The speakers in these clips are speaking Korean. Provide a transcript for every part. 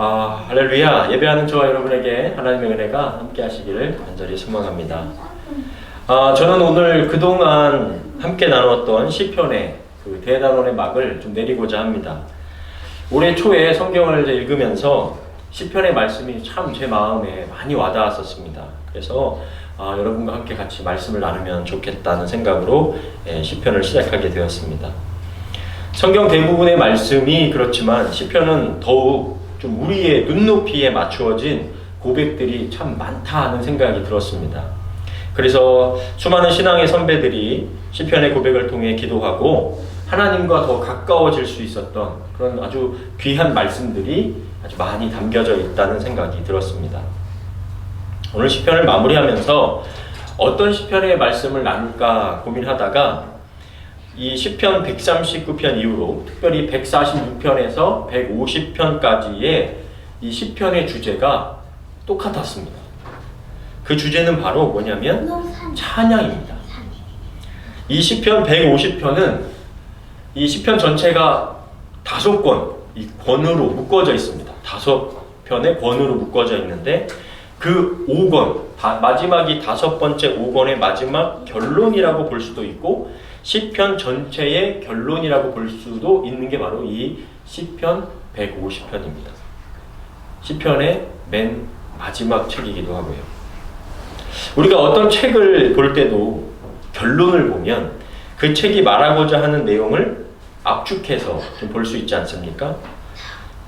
할렐루야. 예배하는 저와 여러분에게 하나님의 은혜가 함께 하시기를 간절히 소망합니다. 저는 오늘 그동안 함께 나누었던 시편의 그 대단원의 막을 좀 내리고자 합니다. 올해 초에 성경을 읽으면서 시편의 말씀이 참 제 마음에 많이 와닿았었습니다. 그래서 여러분과 함께 같이 말씀을 나누면 좋겠다는 생각으로 시편을 시작하게 되었습니다. 성경 대부분의 말씀이 그렇지만 시편은 더욱 좀 우리의 눈높이에 맞추어진 고백들이 참 많다 하는 생각이 들었습니다. 그래서 수많은 신앙의 선배들이 시편의 고백을 통해 기도하고 하나님과 더 가까워질 수 있었던 그런 아주 귀한 말씀들이 아주 많이 담겨져 있다는 생각이 들었습니다. 오늘 시편을 마무리하면서 어떤 시편의 말씀을 나눌까 고민하다가 이 시편 139편 이후로 특별히 146편에서 150편까지의 이 시편의 주제가 똑같았습니다. 그 주제는 바로 뭐냐면 찬양입니다. 이 시편 150편은 이 시편 전체가 5권, 이 권으로 묶어져 있습니다. 5편의 권으로 묶어져 있는데 그 5권, 마지막이 5번째 5권의 마지막 결론이라고 볼 수도 있고 시편 전체의 결론이라고 볼 수도 있는 게 바로 이 시편 150편입니다. 시편의 맨 마지막 책이기도 하고요. 우리가 어떤 책을 볼 때도 결론을 보면 그 책이 말하고자 하는 내용을 압축해서 좀 볼 수 있지 않습니까?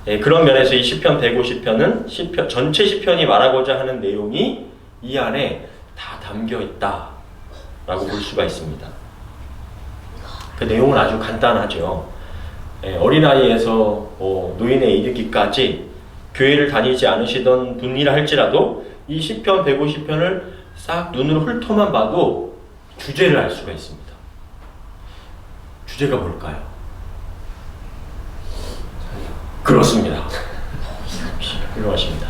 그런 면에서 이 시편 150편은 전체 시편이 말하고자 하는 내용이 이 안에 다 담겨 있다라고 볼 수가 있습니다. 그 내용은 아주 간단하죠. 어린아이에서 노인에 이르기까지 교회를 다니지 않으시던 분이라 할지라도 이 시편 150편을 싹 눈으로 훑어만 봐도 주제를 알 수가 있습니다. 주제가 뭘까요? 그렇습니다. 훌륭하십니다.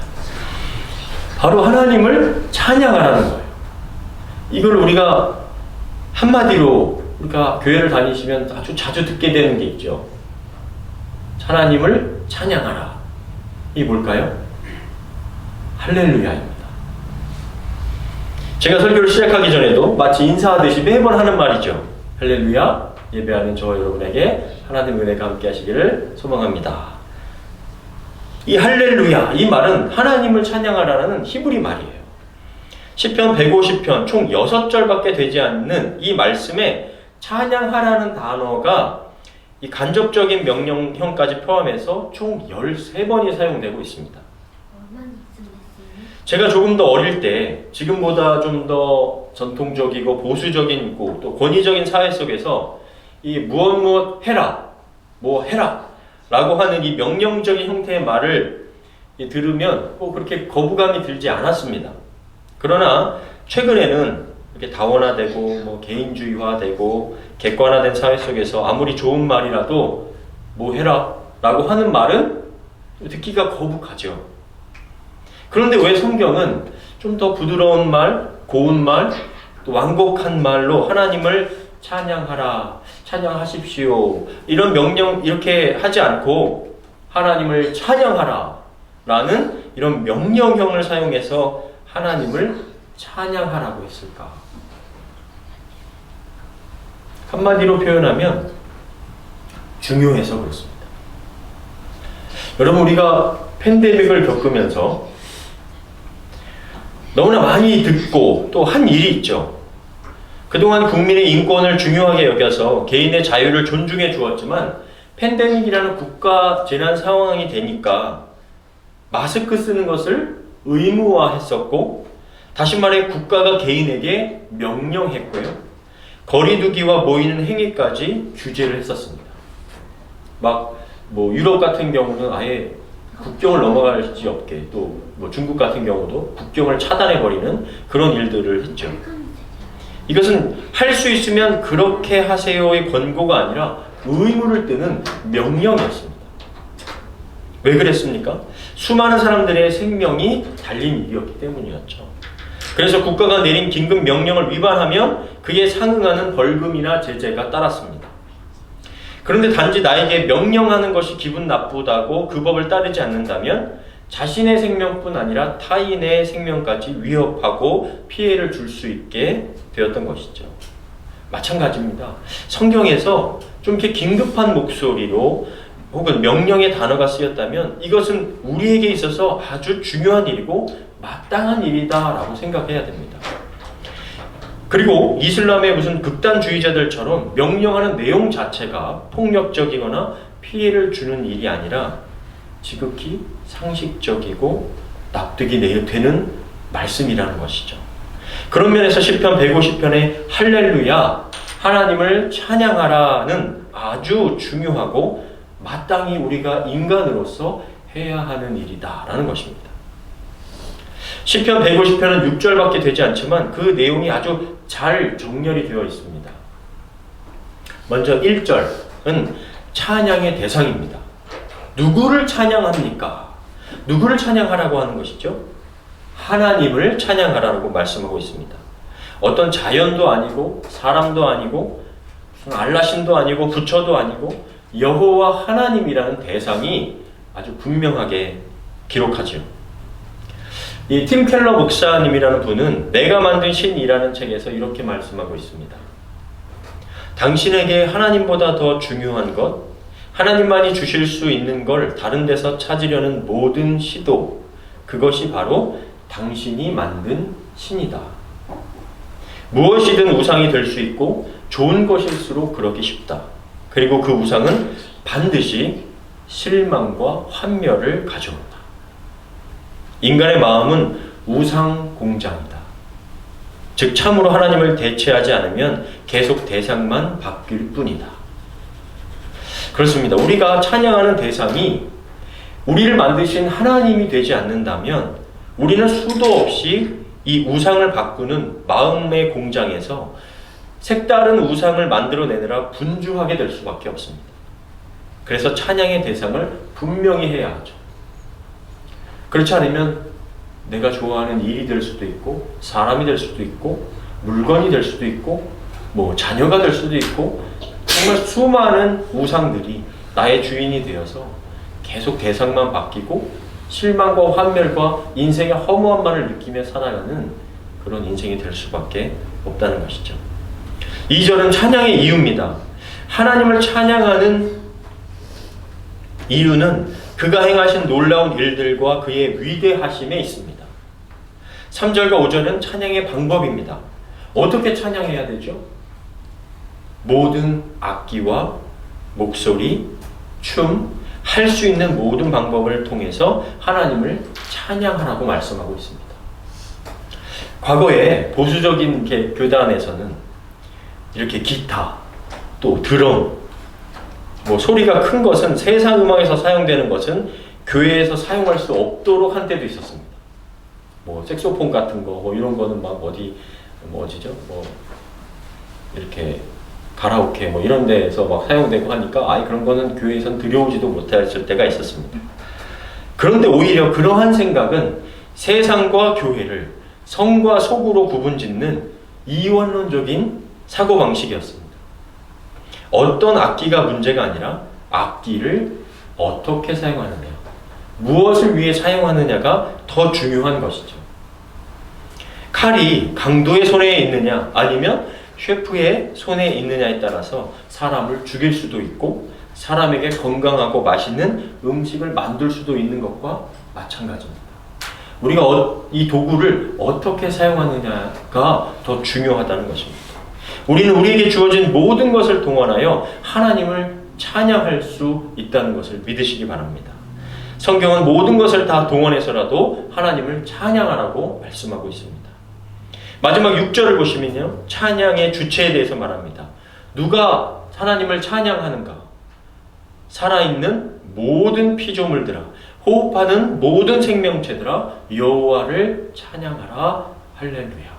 바로 하나님을 찬양하라는 거예요. 이걸 우리가 한마디로 우리가 교회를 다니시면 아주 자주 듣게 되는 게 있죠. 하나님을 찬양하라. 이게 뭘까요? 할렐루야입니다. 제가 설교를 시작하기 전에도 마치 인사하듯이 매번 하는 말이죠. 할렐루야, 예배하는 저와 여러분에게 하나님의 은혜가 함께 하시기를 소망합니다. 이 할렐루야, 이 말은 하나님을 찬양하라는 히브리 말이에요. 시편 150편 총 6절밖에 되지 않는 이 말씀에 찬양하라는 단어가 이 간접적인 명령형까지 포함해서 총 13번이 사용되고 있습니다. 제가 조금 더 어릴 때 지금보다 좀 더 전통적이고 보수적인 또 권위적인 사회 속에서 이 무엇 해라, 뭐 해라 라고 하는 이 명령적인 형태의 말을 들으면 그렇게 거부감이 들지 않았습니다. 그러나 최근에는 이렇게 다원화되고 개인주의화되고 객관화된 사회 속에서 아무리 좋은 말이라도 뭐 해라 라고 하는 말은 듣기가 거북하죠. 그런데 왜 성경은 좀 더 부드러운 말, 고운 말, 또 완곡한 말로 하나님을 찬양하라, 찬양하십시오 이런 명령 이렇게 하지 않고 하나님을 찬양하라 라는 이런 명령형을 사용해서 하나님을 찬양하라고 했을까? 한마디로 표현하면 중요해서 그렇습니다. 여러분, 우리가 팬데믹을 겪으면서 너무나 많이 듣고 또 한 일이 있죠. 그동안 국민의 인권을 중요하게 여겨서 개인의 자유를 존중해 주었지만 팬데믹이라는 국가 재난 상황이 되니까 마스크 쓰는 것을 의무화했었고, 다시 말해 국가가 개인에게 명령했고요. 거리두기와 모이는 행위까지 규제를 했었습니다. 유럽 같은 경우는 아예 국경을 넘어갈 수 없게, 또 중국 같은 경우도 국경을 차단해버리는 그런 일들을 했죠. 이것은 할 수 있으면 그렇게 하세요의 권고가 아니라 의무를 뜨는 명령이었습니다. 왜 그랬습니까? 수많은 사람들의 생명이 달린 일이었기 때문이었죠. 그래서 국가가 내린 긴급 명령을 위반하면 그에 상응하는 벌금이나 제재가 따랐습니다. 그런데 단지 나에게 명령하는 것이 기분 나쁘다고 그 법을 따르지 않는다면 자신의 생명뿐 아니라 타인의 생명까지 위협하고 피해를 줄 수 있게 되었던 것이죠. 마찬가지입니다. 성경에서 좀 이렇게 긴급한 목소리로 혹은 명령의 단어가 쓰였다면 이것은 우리에게 있어서 아주 중요한 일이고 마땅한 일이다라고 생각해야 됩니다. 그리고 이슬람의 무슨 극단주의자들처럼 명령하는 내용 자체가 폭력적이거나 피해를 주는 일이 아니라 지극히 상식적이고 납득이 되는 말씀이라는 것이죠. 그런 면에서 시편 150편의 할렐루야, 하나님을 찬양하라는 아주 중요하고 마땅히 우리가 인간으로서 해야 하는 일이다라는 것입니다. 시편 150편은 6절밖에 되지 않지만 그 내용이 아주 잘 정렬이 되어 있습니다. 먼저 1절은 찬양의 대상입니다. 누구를 찬양합니까? 누구를 찬양하라고 하는 것이죠? 하나님을 찬양하라고 말씀하고 있습니다. 어떤 자연도 아니고 사람도 아니고 알라신도 아니고 부처도 아니고 여호와 하나님이라는 대상이 아주 분명하게 기록하죠. 이 팀 켈러 목사님이라는 분은 내가 만든 신이라는 책에서 이렇게 말씀하고 있습니다. 당신에게 하나님보다 더 중요한 것, 하나님만이 주실 수 있는 걸 다른 데서 찾으려는 모든 시도, 그것이 바로 당신이 만든 신이다. 무엇이든 우상이 될 수 있고 좋은 것일수록 그러기 쉽다. 그리고 그 우상은 반드시 실망과 환멸을 가져온다. 인간의 마음은 우상 공장이다. 즉 참으로 하나님을 대체하지 않으면 계속 대상만 바뀔 뿐이다. 그렇습니다. 우리가 찬양하는 대상이 우리를 만드신 하나님이 되지 않는다면 우리는 수도 없이 이 우상을 바꾸는 마음의 공장에서 색다른 우상을 만들어내느라 분주하게 될 수밖에 없습니다. 그래서 찬양의 대상을 분명히 해야 하죠. 그렇지 않으면 내가 좋아하는 일이 될 수도 있고 사람이 될 수도 있고 물건이 될 수도 있고 뭐 자녀가 될 수도 있고 정말 수많은 우상들이 나의 주인이 되어서 계속 대상만 바뀌고 실망과 환멸과 인생의 허무함만을 느끼며 살아가는 그런 인생이 될 수밖에 없다는 것이죠. 2절은 찬양의 이유입니다. 하나님을 찬양하는 이유는 그가 행하신 놀라운 일들과 그의 위대하심에 있습니다. 3절과 5절은 찬양의 방법입니다. 어떻게 찬양해야 되죠? 모든 악기와 목소리, 춤, 할 수 있는 모든 방법을 통해서 하나님을 찬양하라고 말씀하고 있습니다. 과거에 보수적인 교단에서는 이렇게 기타, 또 드럼, 뭐 소리가 큰 것은 세상 음악에서 사용되는 것은 교회에서 사용할 수 없도록 한 때도 있었습니다. 뭐 색소폰 같은 거, 뭐 이런 거는 막 어디죠? 뭐 이렇게 가라오케 뭐 이런 데에서 막 사용되고 하니까 그런 거는 교회에선 들여오지도 못했을 때가 있었습니다. 그런데 오히려 그러한 생각은 세상과 교회를 성과 속으로 구분짓는 이원론적인 사고방식이었습니다. 어떤 악기가 문제가 아니라 악기를 어떻게 사용하느냐, 무엇을 위해 사용하느냐가 더 중요한 것이죠. 칼이 강도의 손에 있느냐 아니면 셰프의 손에 있느냐에 따라서 사람을 죽일 수도 있고 사람에게 건강하고 맛있는 음식을 만들 수도 있는 것과 마찬가지입니다. 우리가 이 도구를 어떻게 사용하느냐가 더 중요하다는 것입니다. 우리는 우리에게 주어진 모든 것을 동원하여 하나님을 찬양할 수 있다는 것을 믿으시기 바랍니다. 성경은 모든 것을 다 동원해서라도 하나님을 찬양하라고 말씀하고 있습니다. 마지막 6절을 보시면요, 찬양의 주체에 대해서 말합니다. 누가 하나님을 찬양하는가? 살아있는 모든 피조물들아, 호흡하는 모든 생명체들아, 여호와를 찬양하라. 할렐루야.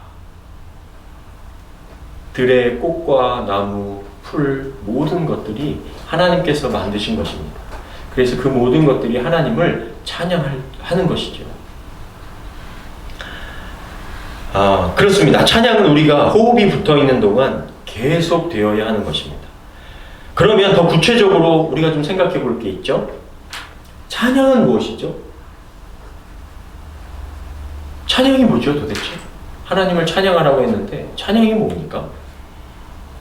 들의 꽃과 나무, 풀, 모든 것들이 하나님께서 만드신 것입니다. 그래서 그 모든 것들이 하나님을 찬양하는 것이죠. 그렇습니다. 찬양은 우리가 호흡이 붙어있는 동안 계속 되어야 하는 것입니다. 그러면 더 구체적으로 우리가 좀 생각해 볼 게 있죠. 찬양은 무엇이죠? 찬양이 뭐죠 도대체? 하나님을 찬양하라고 했는데 찬양이 뭡니까?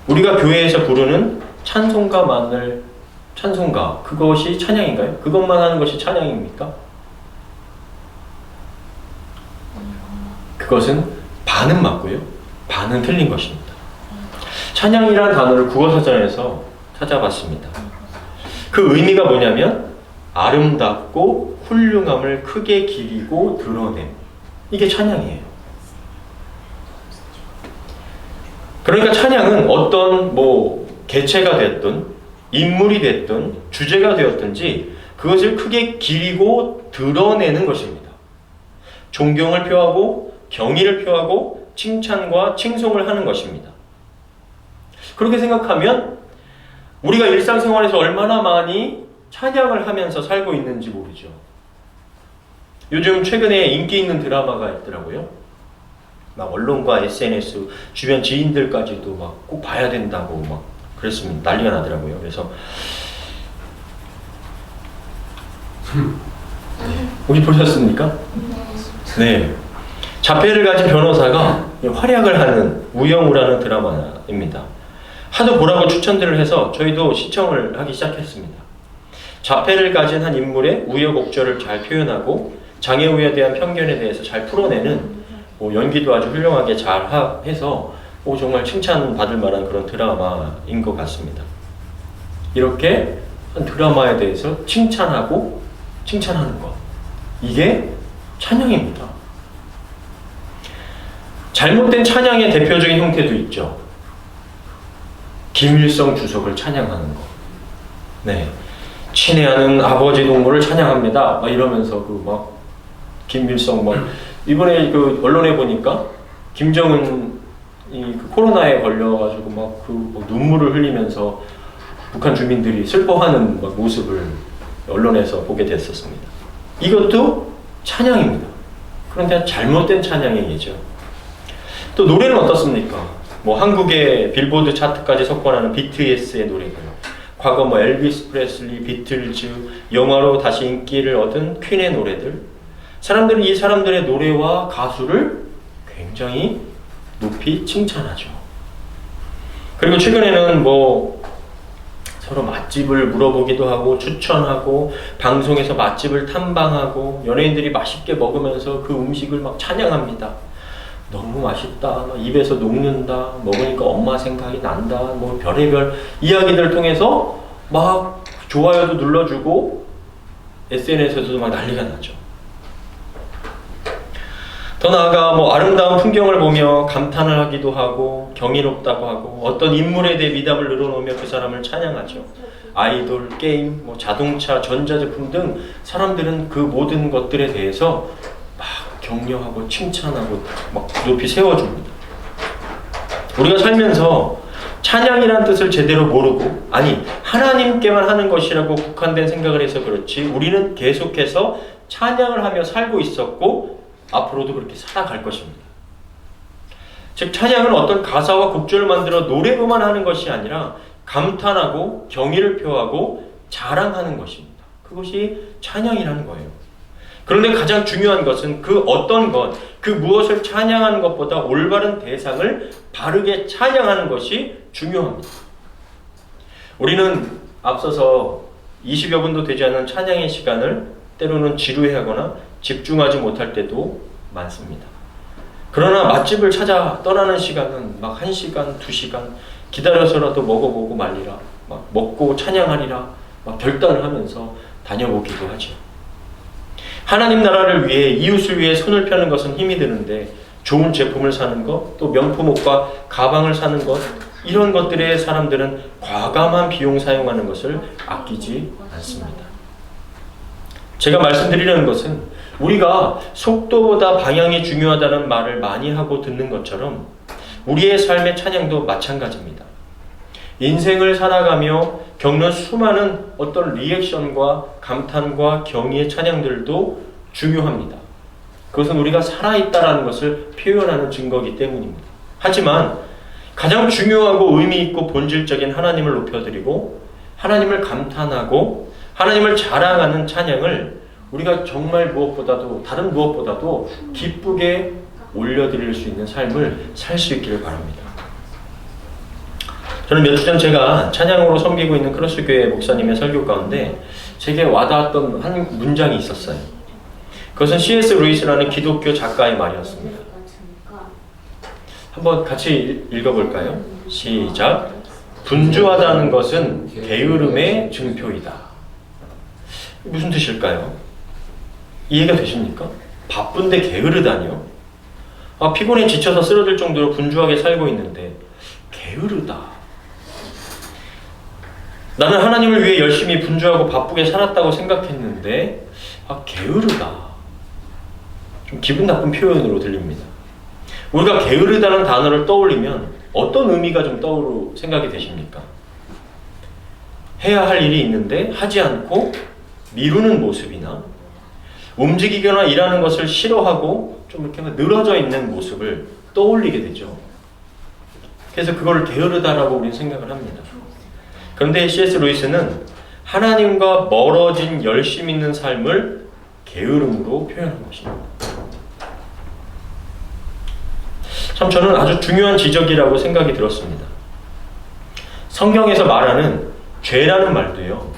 우리가 교회에서 부르는 찬송가만을 찬송가 그것이 찬양인가요? 그것만 하는 것이 찬양입니까? 그것은 반은 맞고요. 반은 틀린 것입니다. 찬양이라는 단어를 국어사전에서 찾아봤습니다. 그 의미가 뭐냐면 아름답고 훌륭함을 크게 기리고 드러냄. 이게 찬양이에요. 그러니까 찬양은 어떤 개체가 됐든 인물이 됐든 주제가 되었든지 그것을 크게 기리고 드러내는 것입니다. 존경을 표하고 경의를 표하고 칭찬과 칭송을 하는 것입니다. 그렇게 생각하면 우리가 일상생활에서 얼마나 많이 찬양을 하면서 살고 있는지 모르죠. 요즘 최근에 인기 있는 드라마가 있더라고요. 막 언론과 SNS, 주변 지인들까지도 막 꼭 봐야 된다고 막 그랬습니다. 난리가 나더라고요. 그래서 혹시 보셨습니까? 네. 자폐를 가진 변호사가 활약을 하는 우영우라는 드라마입니다. 하도 보라고 추천들을 해서 저희도 시청을 하기 시작했습니다. 자폐를 가진 한 인물의 우여곡절을 잘 표현하고 장애우에 대한 편견에 대해서 잘 풀어내는 연기도 아주 훌륭하게 잘 해서 정말 칭찬받을 만한 그런 드라마인 것 같습니다. 이렇게 한 드라마에 대해서 칭찬하고 칭찬하는 것, 이게 찬양입니다. 잘못된 찬양의 대표적인 형태도 있죠. 김일성 주석을 찬양하는 것. 네. 친애하는 아버지 동무를 찬양합니다. 막 이러면서 김일성 이번에 언론에 보니까 김정은이 코로나에 걸려가지고 눈물을 흘리면서 북한 주민들이 슬퍼하는 모습을 언론에서 보게 됐었습니다. 이것도 찬양입니다. 그런데 잘못된 찬양이죠. 또 노래는 어떻습니까? 한국의 빌보드 차트까지 석권하는 BTS의 노래고요. 과거 엘비스 프레슬리, 비틀즈, 영화로 다시 인기를 얻은 퀸의 노래들. 사람들은 이 사람들의 노래와 가수를 굉장히 높이 칭찬하죠. 그리고 최근에는 서로 맛집을 물어보기도 하고 추천하고 방송에서 맛집을 탐방하고 연예인들이 맛있게 먹으면서 그 음식을 막 찬양합니다. 너무 맛있다, 입에서 녹는다, 먹으니까 엄마 생각이 난다, 별의별 이야기들을 통해서 막 좋아요도 눌러주고 SNS에서도 막 난리가 나죠. 더 나아가 아름다운 풍경을 보며 감탄을 하기도 하고 경이롭다고 하고 어떤 인물에 대해 미담을 늘어놓으며 그 사람을 찬양하죠. 아이돌, 게임, 자동차, 전자제품 등 사람들은 그 모든 것들에 대해서 막 격려하고 칭찬하고 막 높이 세워줍니다. 우리가 살면서 찬양이란 뜻을 제대로 모르고 하나님께만 하는 것이라고 국한된 생각을 해서 그렇지 우리는 계속해서 찬양을 하며 살고 있었고 앞으로도 그렇게 살아갈 것입니다. 즉 찬양은 어떤 가사와 곡조를 만들어 노래로만 하는 것이 아니라 감탄하고 경의를 표하고 자랑하는 것입니다. 그것이 찬양이라는 거예요. 그런데 가장 중요한 것은 그 어떤 것, 그 무엇을 찬양하는 것보다 올바른 대상을 바르게 찬양하는 것이 중요합니다. 우리는 앞서서 20여 분도 되지 않은 찬양의 시간을 때로는 지루해하거나 집중하지 못할 때도 많습니다. 그러나 맛집을 찾아 떠나는 시간은 1시간, 2시간 기다려서라도 먹어보고 말리라, 먹고 찬양하리라 결단을 하면서 다녀보기도 하죠. 하나님 나라를 위해 이웃을 위해 손을 펴는 것은 힘이 드는데 좋은 제품을 사는 것, 또 명품 옷과 가방을 사는 것, 이런 것들에 사람들은 과감한 비용 사용하는 것을 아끼지 않습니다. 제가 말씀드리려는 것은 우리가 속도보다 방향이 중요하다는 말을 많이 하고 듣는 것처럼 우리의 삶의 찬양도 마찬가지입니다. 인생을 살아가며 겪는 수많은 어떤 리액션과 감탄과 경의의 찬양들도 중요합니다. 그것은 우리가 살아있다라는 것을 표현하는 증거이기 때문입니다. 하지만 가장 중요하고 의미 있고 본질적인 하나님을 높여드리고 하나님을 감탄하고 하나님을 자랑하는 찬양을 우리가 정말 무엇보다도 다른 무엇보다도 기쁘게 올려드릴 수 있는 삶을 살 수 있기를 바랍니다. 저는 몇 주 전 제가 찬양으로 섬기고 있는 크로스교회 목사님의 설교 가운데 제게 와닿았던 한 문장이 있었어요. 그것은 C.S. 루이스라는 기독교 작가의 말이었습니다. 한번 같이 읽어볼까요? 시작. 분주하다는 것은 게으름의 증표이다. 무슨 뜻일까요? 이해가 되십니까? 바쁜데 게으르다니요? 피곤해 지쳐서 쓰러질 정도로 분주하게 살고 있는데 게으르다. 나는 하나님을 위해 열심히 분주하고 바쁘게 살았다고 생각했는데 게으르다. 좀 기분 나쁜 표현으로 들립니다. 우리가 게으르다는 단어를 떠올리면 어떤 의미가 좀 생각이 되십니까? 해야 할 일이 있는데 하지 않고 미루는 모습이나 움직이거나 일하는 것을 싫어하고 좀 이렇게 늘어져 있는 모습을 떠올리게 되죠. 그래서 그걸 게으르다라고 우리는 생각을 합니다. 그런데 C.S. 루이스는 하나님과 멀어진 열심 있는 삶을 게으름으로 표현한 것입니다. 참 저는 아주 중요한 지적이라고 생각이 들었습니다. 성경에서 말하는 죄라는 말도요,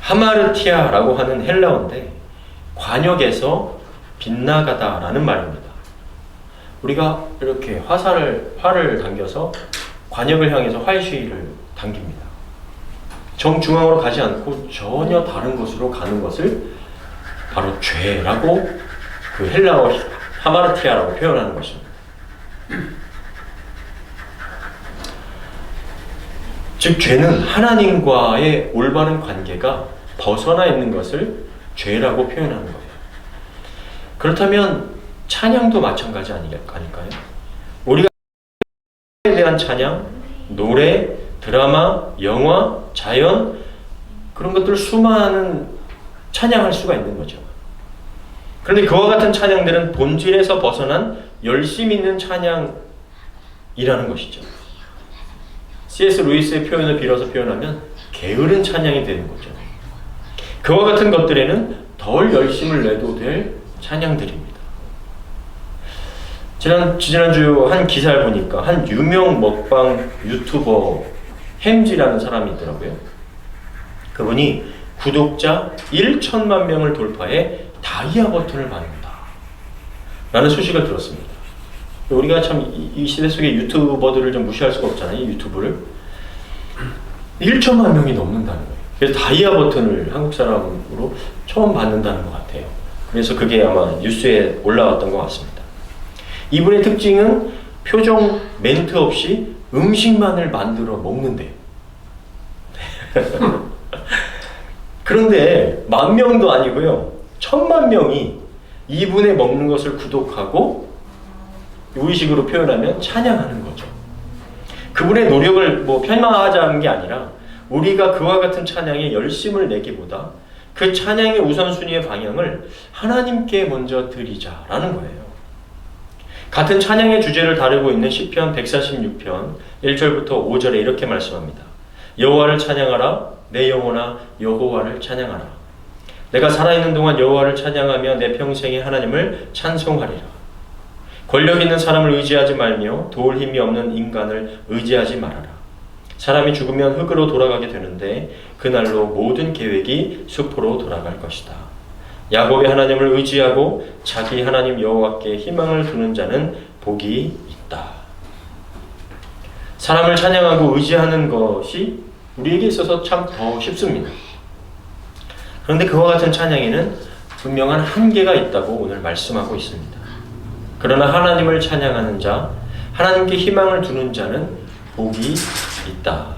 하마르티아라고 하는 헬라어인데 관역에서 빗나가다라는 말입니다. 우리가 이렇게 활을 당겨서 관역을 향해서 활시위를 당깁니다. 정중앙으로 가지 않고 전혀 다른 곳으로 가는 것을 바로 죄라고 그 헬라어 하마르티아라고 표현하는 것입니다. 즉 죄는 하나님과의 올바른 관계가 벗어나 있는 것을 죄라고 표현하는 거예요. 그렇다면 찬양도 마찬가지 아닐까요? 우리가 에 대한 찬양, 노래, 드라마, 영화, 자연 그런 것들 수많은 찬양할 수가 있는 거죠. 그런데 그와 같은 찬양들은 본질에서 벗어난 열심 있는 찬양이라는 것이죠. C.S. 루이스의 표현을 빌어서 표현하면 게으른 찬양이 되는 거죠. 그와 같은 것들에는 덜 열심을 내도 될 찬양들입니다. 지난주 한 기사를 보니까 한 유명 먹방 유튜버 햄지라는 사람이 있더라고요. 그분이 구독자 1천만 명을 돌파해 다이아 버튼을 받는다 라는 소식을 들었습니다. 우리가 참 이 시대 속의 유튜버들을 좀 무시할 수가 없잖아요. 이 유튜브를 1천만 명이 넘는다는 거예요. 그래서 다이아 버튼을 한국 사람으로 처음 받는다는 것 같아요. 그래서 그게 아마 뉴스에 올라왔던 것 같습니다. 이분의 특징은 표정 멘트 없이 음식만을 만들어 먹는데요. 그런데 10,000명도 아니고요, 10,000,000명이 이분의 먹는 것을 구독하고 우리식으로 표현하면 찬양하는 거죠. 그분의 노력을 폄하하자는 게 아니라 우리가 그와 같은 찬양에 열심을 내기보다 그 찬양의 우선순위의 방향을 하나님께 먼저 드리자라는 거예요. 같은 찬양의 주제를 다루고 있는 시편 146편 1절부터 5절에 이렇게 말씀합니다. 여호와를 찬양하라. 내 영혼아 여호와를 찬양하라. 내가 살아있는 동안 여호와를 찬양하며 내 평생에 하나님을 찬송하리라. 권력 있는 사람을 의지하지 말며 도울 힘이 없는 인간을 의지하지 말아라. 사람이 죽으면 흙으로 돌아가게 되는데 그날로 모든 계획이 수포로 돌아갈 것이다. 야곱의 하나님을 의지하고 자기 하나님 여호와께 희망을 두는 자는 복이 있다. 사람을 찬양하고 의지하는 것이 우리에게 있어서 참 더 쉽습니다. 그런데 그와 같은 찬양에는 분명한 한계가 있다고 오늘 말씀하고 있습니다. 그러나 하나님을 찬양하는 자, 하나님께 희망을 두는 자는 복이 있다.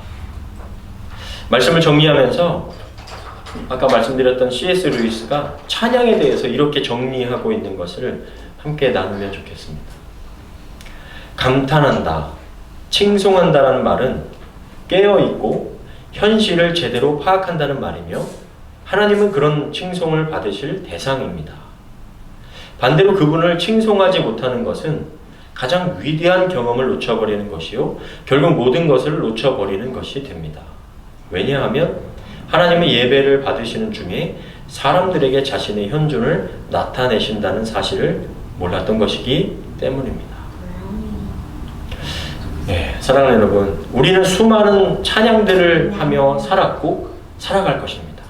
말씀을 정리하면서 아까 말씀드렸던 C.S. 루이스가 찬양에 대해서 이렇게 정리하고 있는 것을 함께 나누면 좋겠습니다. 감탄한다, 칭송한다라는 말은 깨어있고 현실을 제대로 파악한다는 말이며 하나님은 그런 칭송을 받으실 대상입니다. 반대로 그분을 칭송하지 못하는 것은 가장 위대한 경험을 놓쳐버리는 것이요, 결국 모든 것을 놓쳐버리는 것이 됩니다. 왜냐하면 하나님의 예배를 받으시는 중에 사람들에게 자신의 현존을 나타내신다는 사실을 몰랐던 것이기 때문입니다. 네, 사랑하는 여러분, 우리는 수많은 찬양들을 하며 살았고 살아갈 것입니다.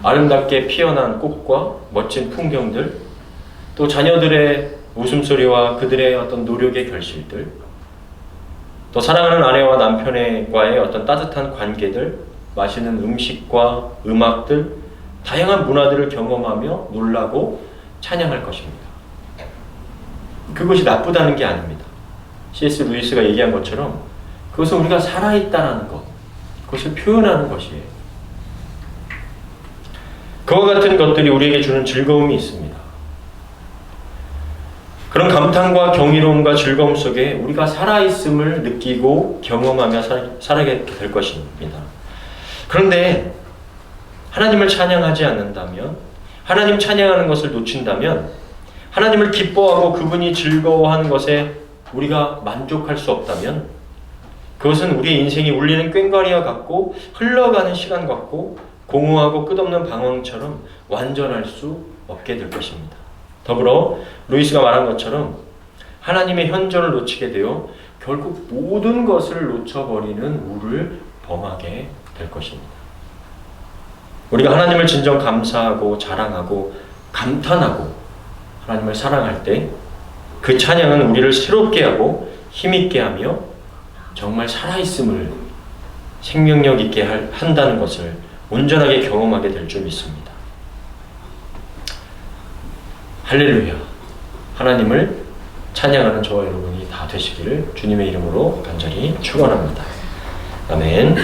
아름답게 피어난 꽃과 멋진 풍경들, 또 자녀들의 웃음소리와 그들의 어떤 노력의 결실들, 또 사랑하는 아내와 남편과의 어떤 따뜻한 관계들, 맛있는 음식과 음악들, 다양한 문화들을 경험하며 놀라고 찬양할 것입니다. 그것이 나쁘다는 게 아닙니다. C.S. 루이스가 얘기한 것처럼 그것은 우리가 살아있다는 것, 그것을 표현하는 것이에요. 그와 같은 것들이 우리에게 주는 즐거움이 있습니다. 그런 감탄과 경이로움과 즐거움 속에 우리가 살아있음을 느끼고 경험하며 살아가게 될 것입니다. 그런데 하나님을 찬양하지 않는다면, 하나님 찬양하는 것을 놓친다면, 하나님을 기뻐하고 그분이 즐거워하는 것에 우리가 만족할 수 없다면, 그것은 우리의 인생이 울리는 꽹과리와 같고 흘러가는 시간 같고 공허하고 끝없는 방황처럼 완전할 수 없게 될 것입니다. 더불어 루이스가 말한 것처럼 하나님의 현존을 놓치게 되어 결국 모든 것을 놓쳐버리는 우를 범하게 될 것입니다. 우리가 하나님을 진정 감사하고 자랑하고 감탄하고 하나님을 사랑할 때 그 찬양은 우리를 새롭게 하고 힘있게 하며 정말 살아있음을 생명력 있게 한다는 것을 온전하게 경험하게 될 줄 믿습니다. 할렐루야. 하나님을 찬양하는 저와 여러분이 다 되시기를 주님의 이름으로 간절히 축원합니다. 아멘.